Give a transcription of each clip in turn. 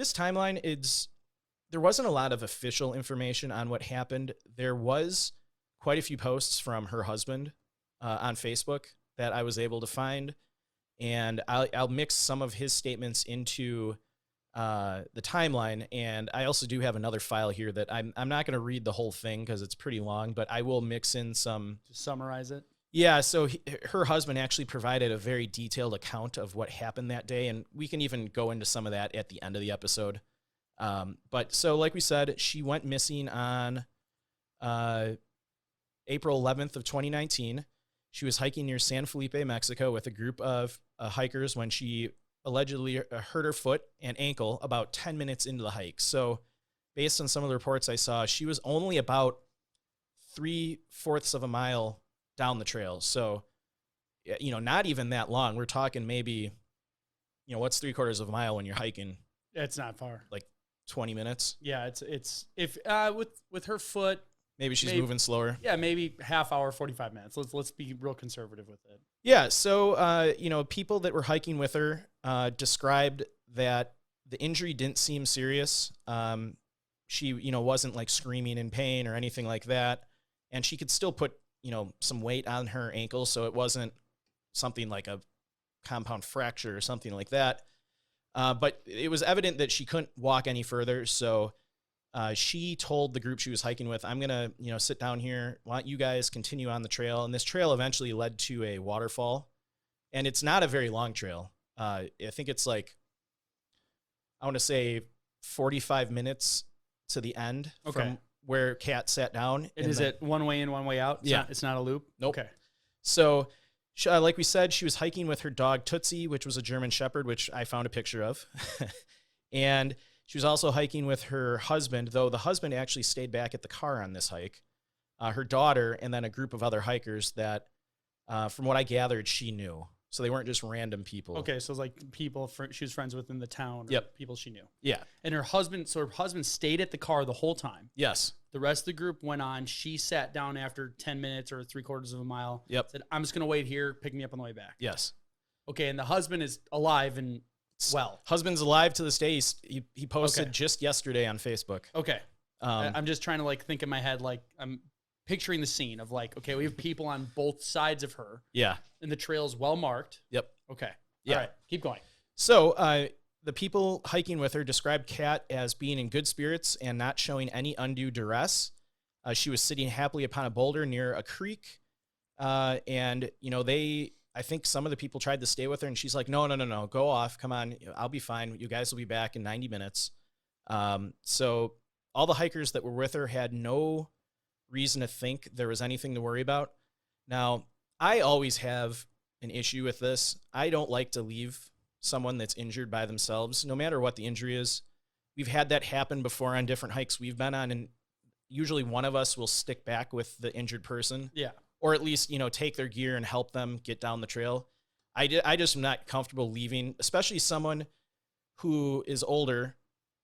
this timeline, there wasn't a lot of official information on what happened. There was quite a few posts from her husband on Facebook that I was able to find, and I'll mix some of his statements into the timeline. And I also do have another file here that I'm not going to read the whole thing because it's pretty long, but I will mix in some. To summarize it. Yeah, so her husband actually provided a very detailed account of what happened that day, and we can even go into some of that at the end of the episode. But so, like we said, she went missing on April 11th of 2019. She was hiking near San Felipe, Mexico, with a group of hikers when she allegedly hurt her foot and ankle about 10 minutes into the hike. So, based on some of the reports I saw, she was only about 3/4 of a mile down the trail. So, not even that long. We're talking maybe, what's 3/4 of a mile when you're hiking? It's not far. Like 20 minutes. Yeah, it's if with her foot, maybe she's moving slower. Yeah, maybe half hour, 45 minutes. Let's be real conservative with it. Yeah, so people that were hiking with her described that the injury didn't seem serious. She wasn't like screaming in pain or anything like that, and she could still put some weight on her ankle, so it wasn't something like a compound fracture or something like that. But it was evident that she couldn't walk any further, so she told the group she was hiking with, I'm going to, sit down here, why don't you guys continue on the trail? And this trail eventually led to a waterfall, and it's not a very long trail. I think it's like, I want to say 45 minutes to the end from where Kat sat down. And is it one way in, one way out? It's not a loop? Nope. Okay. So, like we said, she was hiking with her dog Tootsie, which was a German Shepherd, which I found a picture of. And she was also hiking with her husband, though the husband actually stayed back at the car on this hike. Her daughter, and then a group of other hikers that, from what I gathered, she knew. So they weren't just random people. Okay, so it's like people she was friends with in the town. Yep. People she knew. Yeah. And her husband stayed at the car the whole time. Yes. The rest of the group went on. She sat down after 10 minutes or 3/4 of a mile. Yep. Said, I'm just going to wait here, pick me up on the way back. Yes. Okay, and the husband is alive and well. Husband's alive to this day. He posted just yesterday on Facebook. Okay. I'm just trying to think in my head, I'm picturing the scene of okay, we have people on both sides of her. Yeah. And the trail's well marked. Yep. Okay. Yeah. All right. Keep going. So the people hiking with her described Kat as being in good spirits and not showing any undue duress. She was sitting happily upon a boulder near a creek. And, I think some of the people tried to stay with her, and she's like, no, go off. Come on. I'll be fine. You guys will be back in 90 minutes. So all the hikers that were with her had no reason to think there was anything to worry about. Now, I always have an issue with this. I don't like to leave someone that's injured by themselves, no matter what the injury is. We've had that happen before on different hikes we've been on, and usually one of us will stick back with the injured person. Yeah. Or at least, take their gear and help them get down the trail. I just am not comfortable leaving, especially someone who is older,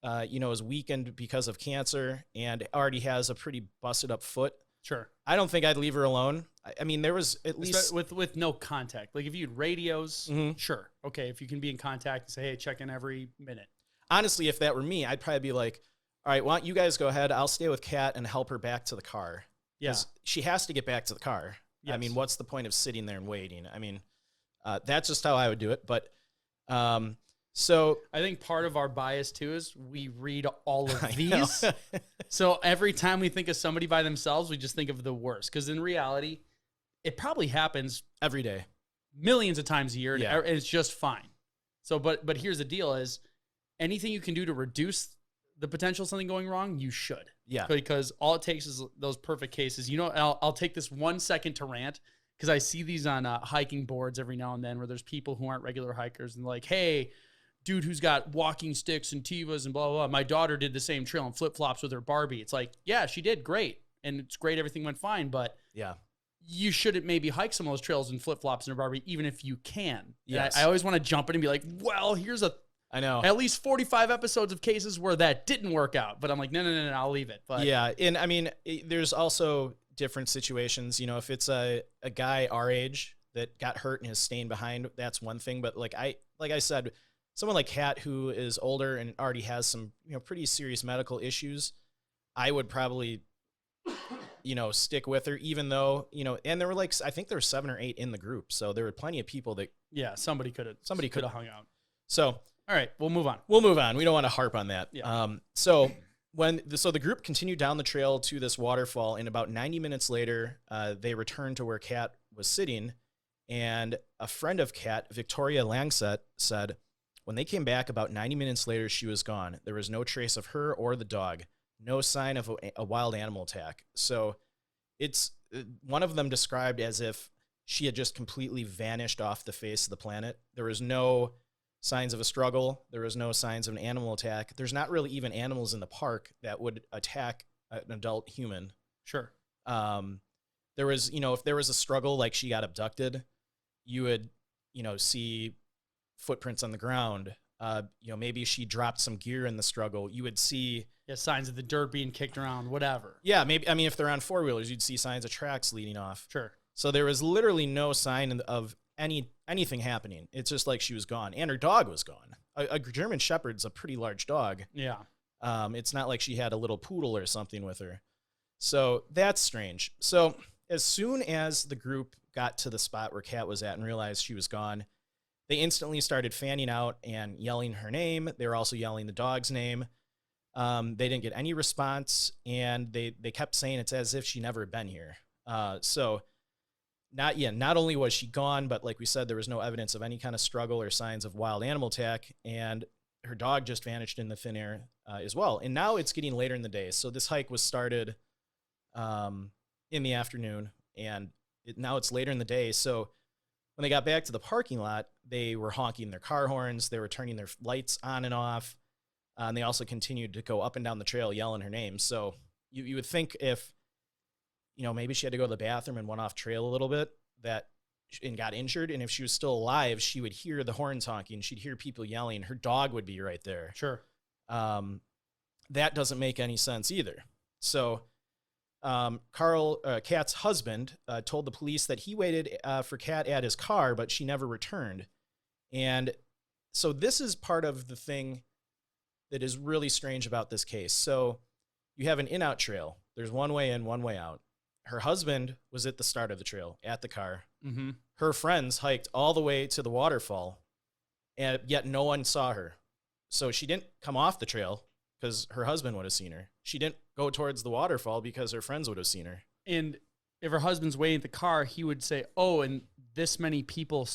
is weakened because of cancer and already has a pretty busted up foot. Sure. I don't think I'd leave her alone. I mean, there was at least with no contact. Like if you had radios, sure. Okay. If you can be in contact and say, hey, check in every minute. Honestly, if that were me, I'd probably be like, all right, why don't you guys go ahead? I'll stay with Kat and help her back to the car. Yeah. She has to get back to the car. Yes. I mean, what's the point of sitting there and waiting? I mean, that's just how I would do it. But so I think part of our bias too is we read all of these. So every time we think of somebody by themselves, we just think of the worst. Because in reality, it probably happens every day, millions of times a year, and it's just fine. So, but here's the deal: is anything you can do to reduce the potential of something going wrong, you should. Yeah. Because all it takes is those perfect cases. I'll take this 1 second to rant because I see these on hiking boards every now and then where there's people who aren't regular hikers and like, hey, dude who's got walking sticks and Tevas and blah, blah, blah. My daughter did the same trail in flip-flops with her Barbie. It's like, yeah, she did great. And it's great. Everything went fine. But yeah, you shouldn't maybe hike some of those trails in flip-flops and her Barbie, even if you can. Yes. I always want to jump in and be like, well, here's I know at least 45 episodes of cases where that didn't work out. But I'm like, no, I'll leave it. But yeah. And I mean, there's also different situations. If it's a guy our age that got hurt and is staying behind, that's one thing. But like I said, someone like Kat, who is older and already has some, pretty serious medical issues, I would probably, stick with her, even though, and there were like, I think there were 7 or 8 in the group. So there were plenty of people that, somebody could have hung out. So, all right, we'll move on. We don't want to harp on that. Yeah. So the group continued down the trail to this waterfall, and about 90 minutes later, they returned to where Kat was sitting. And a friend of Kat, Victoria Langset, said, when they came back about 90 minutes later, she was gone. There was no trace of her or the dog, no sign of a wild animal attack. So it's one of them described as if she had just completely vanished off the face of the planet. There was no signs of a struggle. There was no signs of an animal attack. There's not really even animals in the park that would attack an adult human. Sure. There was, if there was a struggle, like she got abducted, you would, see footprints on the ground. Maybe she dropped some gear in the struggle. You would see signs of the dirt being kicked around, whatever. Yeah, maybe. I mean, if they're on 4-wheelers, you'd see signs of tracks leading off. Sure. So there was literally no sign of anything happening. It's just like she was gone, and her dog was gone. A German Shepherd's a pretty large dog. Yeah. It's not like she had a little poodle or something with her. So that's strange. So as soon as the group got to the spot where Kat was at and realized she was gone, they instantly started fanning out and yelling her name. They were also yelling the dog's name. They didn't get any response, and they kept saying it's as if she never had been here. So not only was she gone, but like we said, there was no evidence of any kind of struggle or signs of wild animal attack, and her dog just vanished in the thin air as well. And now it's getting later in the day. So this hike was started in the afternoon, and now it's later in the day. So when they got back to the parking lot, they were honking their car horns. They were turning their lights on and off. And they also continued to go up and down the trail yelling her name. So you would think if, maybe she had to go to the bathroom and went off trail a little bit and got injured. And if she was still alive, she would hear the horns honking. She'd hear people yelling. Her dog would be right there. Sure. That doesn't make any sense either. So Kat's husband, told the police that he waited for Kat at his car, but she never returned. And so this is part of the thing that is really strange about this case. So you have an in-out trail. There's one way in, one way out. Her husband was at the start of the trail at the car. Mm-hmm. Her friends hiked all the way to the waterfall, and yet no one saw her. So she didn't come off the trail because her husband would have seen her. She didn't go towards the waterfall because her friends would have seen her. And if her husband's waiting at the car, he would say, oh, and this many people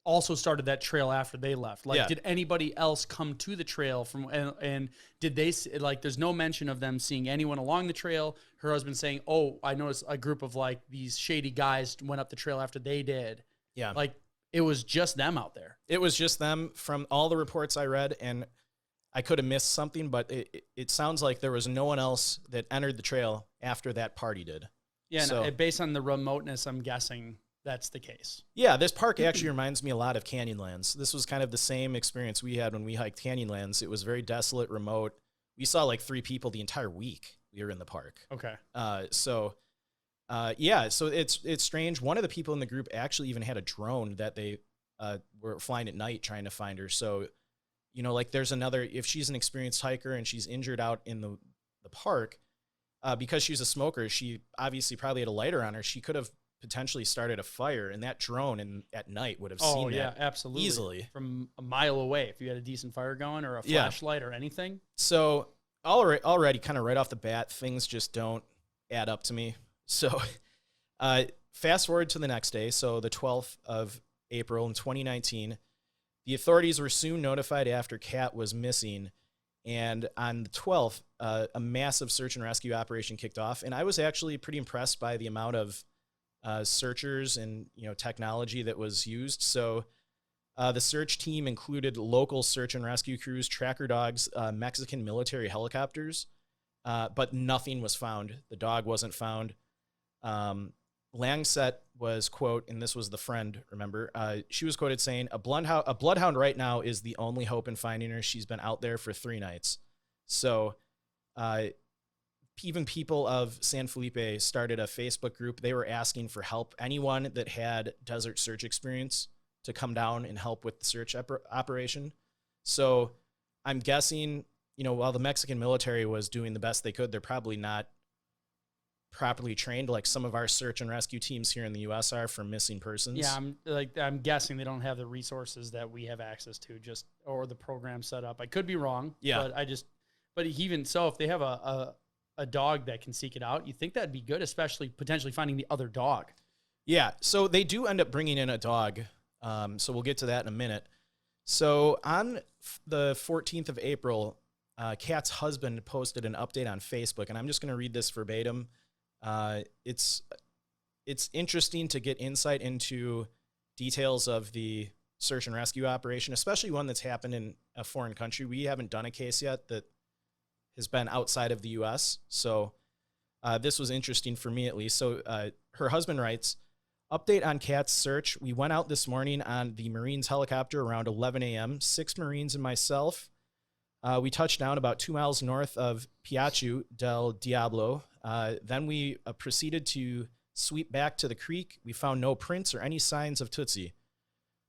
also started that trail after they left. Like, did anybody else come to the trail and did they, like, there's no mention of them seeing anyone along the trail. Her husband saying, oh, I noticed a group of like these shady guys went up the trail after they did. Yeah. Like, it was just them out there. It was just them from all the reports I read, and I could have missed something, but it sounds like there was no one else that entered the trail after that party did. Yeah, so, based on the remoteness, I'm guessing that's the case. Yeah, this park actually reminds me a lot of Canyonlands. This was kind of the same experience we had when we hiked Canyonlands. It was very desolate, remote. We saw like 3 people the entire week we were in the park. Okay. So it's strange. One of the people in the group actually even had a drone that they were flying at night trying to find her. So, like there's another, if she's an experienced hiker and she's injured out in the park, because she's a smoker, she obviously probably had a lighter on her. She could have potentially started a fire, and that drone at night would have seen that absolutely easily from a mile away if you had a decent fire going or a flashlight or anything. So already kind of right off the bat, things just don't add up to me. So fast forward to the next day, so the 12th of April in 2019, the authorities were soon notified after Kat was missing, and on the 12th, a massive search and rescue operation kicked off, and I was actually pretty impressed by the amount of searchers and technology that was used. So the search team included local search and rescue crews, tracker dogs, Mexican military helicopters, but nothing was found. The dog wasn't found. Langset was, quote, and this was the friend, remember, she was quoted saying, a bloodhound right now is the only hope in finding her. She's been out there for 3 nights. So even people of San Felipe started a Facebook group. They were asking for help. Anyone that had desert search experience to come down and help with the search operation. So I'm guessing, while the Mexican military was doing the best they could, they're probably not properly trained like some of our search and rescue teams here in the U.S. are for missing persons. Yeah, I'm guessing they don't have the resources that we have access to, or the program set up. I could be wrong. Yeah. But even so, if they have a dog that can seek it out, you think that'd be good, especially potentially finding the other dog. Yeah, so they do end up bringing in a dog. So we'll get to that in a minute. So on the 14th of April, Kat's husband posted an update on Facebook, and I'm just going to read this verbatim. It's interesting to get insight into details of the search and rescue operation, especially one that's happened in a foreign country. We haven't done a case yet that has been outside of the U.S., so this was interesting for me at least. So her husband writes, update on Kat's search. We went out this morning on the Marines helicopter around 11 a.m., 6 Marines and myself. We touched down about 2 miles north of Piachu del Diablo. Then we proceeded to sweep back to the creek. We found no prints or any signs of Tootsie.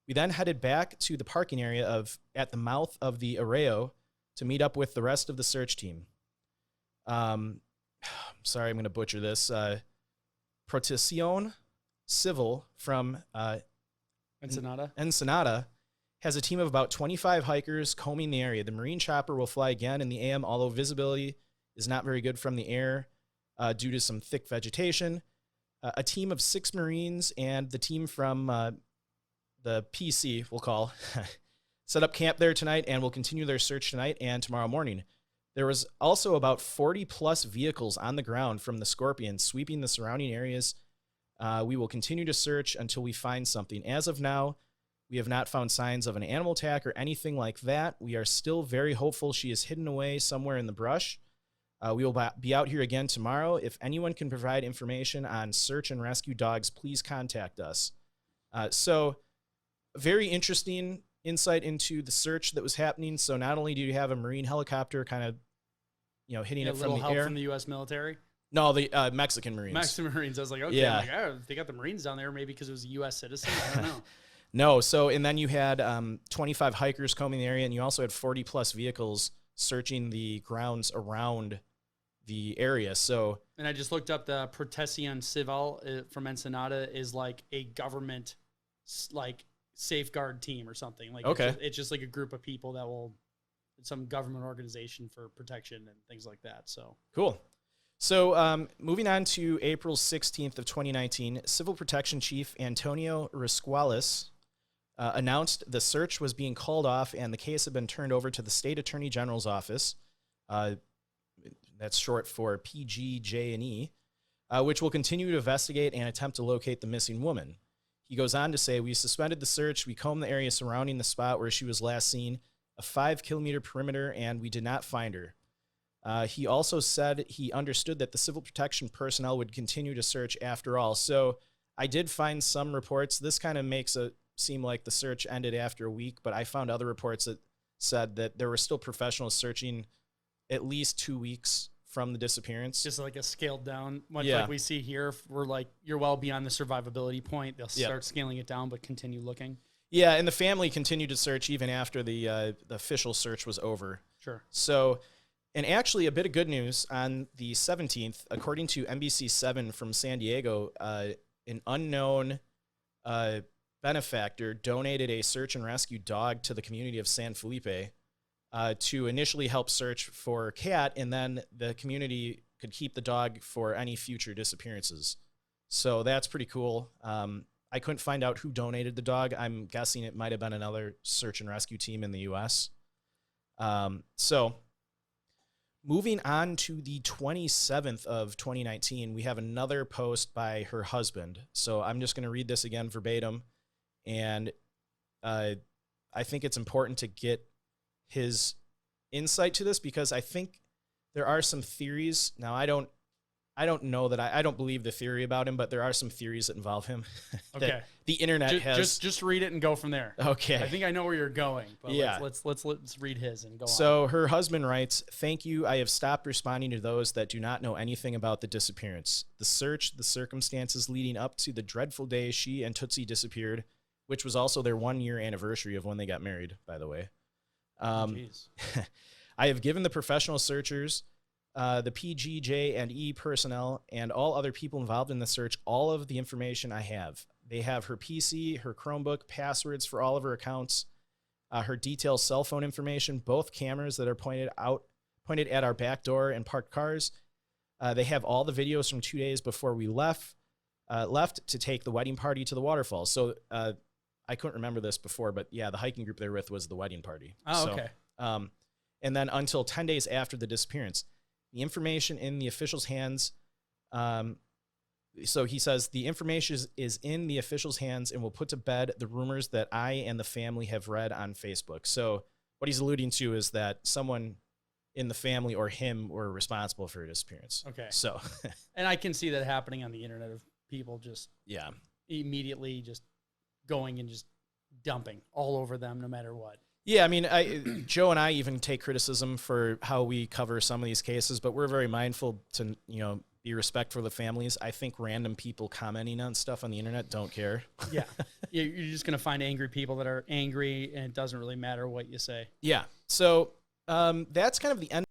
We then headed back to the parking area at the mouth of the Arroyo to meet up with the rest of the search team. Sorry, I'm going to butcher this. Protección Civil from Ensenada has a team of about 25 hikers combing the area. The Marine chopper will fly again in the AM, although visibility is not very good from the air due to some thick vegetation. A team of 6 Marines and the team from the PC, we'll call, set up camp there tonight and will continue their search tonight and tomorrow morning. There was also about 40-plus vehicles on the ground from the Scorpion sweeping the surrounding areas. We will continue to search until we find something. As of now, we have not found signs of an animal attack or anything like that. We are still very hopeful she is hidden away somewhere in the brush. We will be out here again tomorrow. If anyone can provide information on search and rescue dogs, please contact us. So very interesting insight into the search that was happening. So not only do you have a Marine helicopter kind of, hitting it from the help air. From the U.S. military? No, the Mexican Marines. Mexican Marines. I was like, okay, yeah. They got the Marines down there maybe because it was a U.S. citizen. I don't know. No, so, and then you had 25 hikers combing the area, and you also had 40-plus vehicles searching the grounds around the area. So, and I just looked up the Protección Civil from Ensenada is like a government safeguard team or something. Like, okay, it's just like a group of people that will, some government organization for protection and things like that. So cool. So moving on to April 16th of 2019, Civil Protection Chief Antonio Risquales announced the search was being called off and the case had been turned over to the State Attorney General's office. That's short for PGJ&E, which will continue to investigate and attempt to locate the missing woman. He goes on to say, we suspended the search. We combed the area surrounding the spot where she was last seen, a 5-kilometer perimeter, and we did not find her. He also said he understood that the civil protection personnel would continue to search after all. So I did find some reports. This kind of makes it seem like the search ended after a week, but I found other reports that said that there were still professionals searching at least 2 weeks from the disappearance. Just like a scaled down, much like we see here. We're like, you're well beyond the survivability point. They'll start scaling it down, but continue looking. Yeah, and the family continued to search even after the official search was over. Sure. So, and actually a bit of good news on the 17th, according to NBC7 from San Diego, an unknown benefactor donated a search and rescue dog to the community of San Felipe to initially help search for Kat, and then the community could keep the dog for any future disappearances. So that's pretty cool. I couldn't find out who donated the dog. I'm guessing it might have been another search and rescue team in the U.S. So moving on to the 27th of 2019, we have another post by her husband. So I'm just going to read this again verbatim. And I think it's important to get his insight to this because I think there are some theories. Now, I don't know that I don't believe the theory about him, but there are some theories that involve him. Okay. The internet has just read it and go from there. Okay. I think I know where you're going, but yeah. let's read his and go on. So her husband writes, "Thank you. I have stopped responding to those that do not know anything about the disappearance. The search, the circumstances leading up to the dreadful day she and Tootsie disappeared, which was also their 1-year anniversary of when they got married, by the way. Jeez. I have given the professional searchers, the PGJ and E personnel, and all other people involved in the search all of the information I have. They have her PC, her Chromebook, passwords for all of her accounts, her detailed cell phone information, both cameras that are pointed at our back door and parked cars. They have all the videos from 2 days before we left to take the wedding party to the waterfalls. So I couldn't remember this before, but yeah, the hiking group they're with was the wedding party. Oh, so, okay. And then until 10 days after the disappearance, the information in the officials' hands. So he says the information is in the officials' hands and will put to bed the rumors that I and the family have read on Facebook. So what he's alluding to is that someone in the family or him were responsible for her disappearance. Okay. So, And I can see that happening on the internet of people just yeah, immediately just going and just dumping all over them no matter what. yeah. I mean, Joe and I even take criticism for how we cover some of these cases, but we're very mindful to, be respectful of the families. I think random people commenting on stuff on the internet don't care. Yeah. You're just going to find angry people that are angry, and it doesn't really matter what you say. Yeah. So that's kind of the end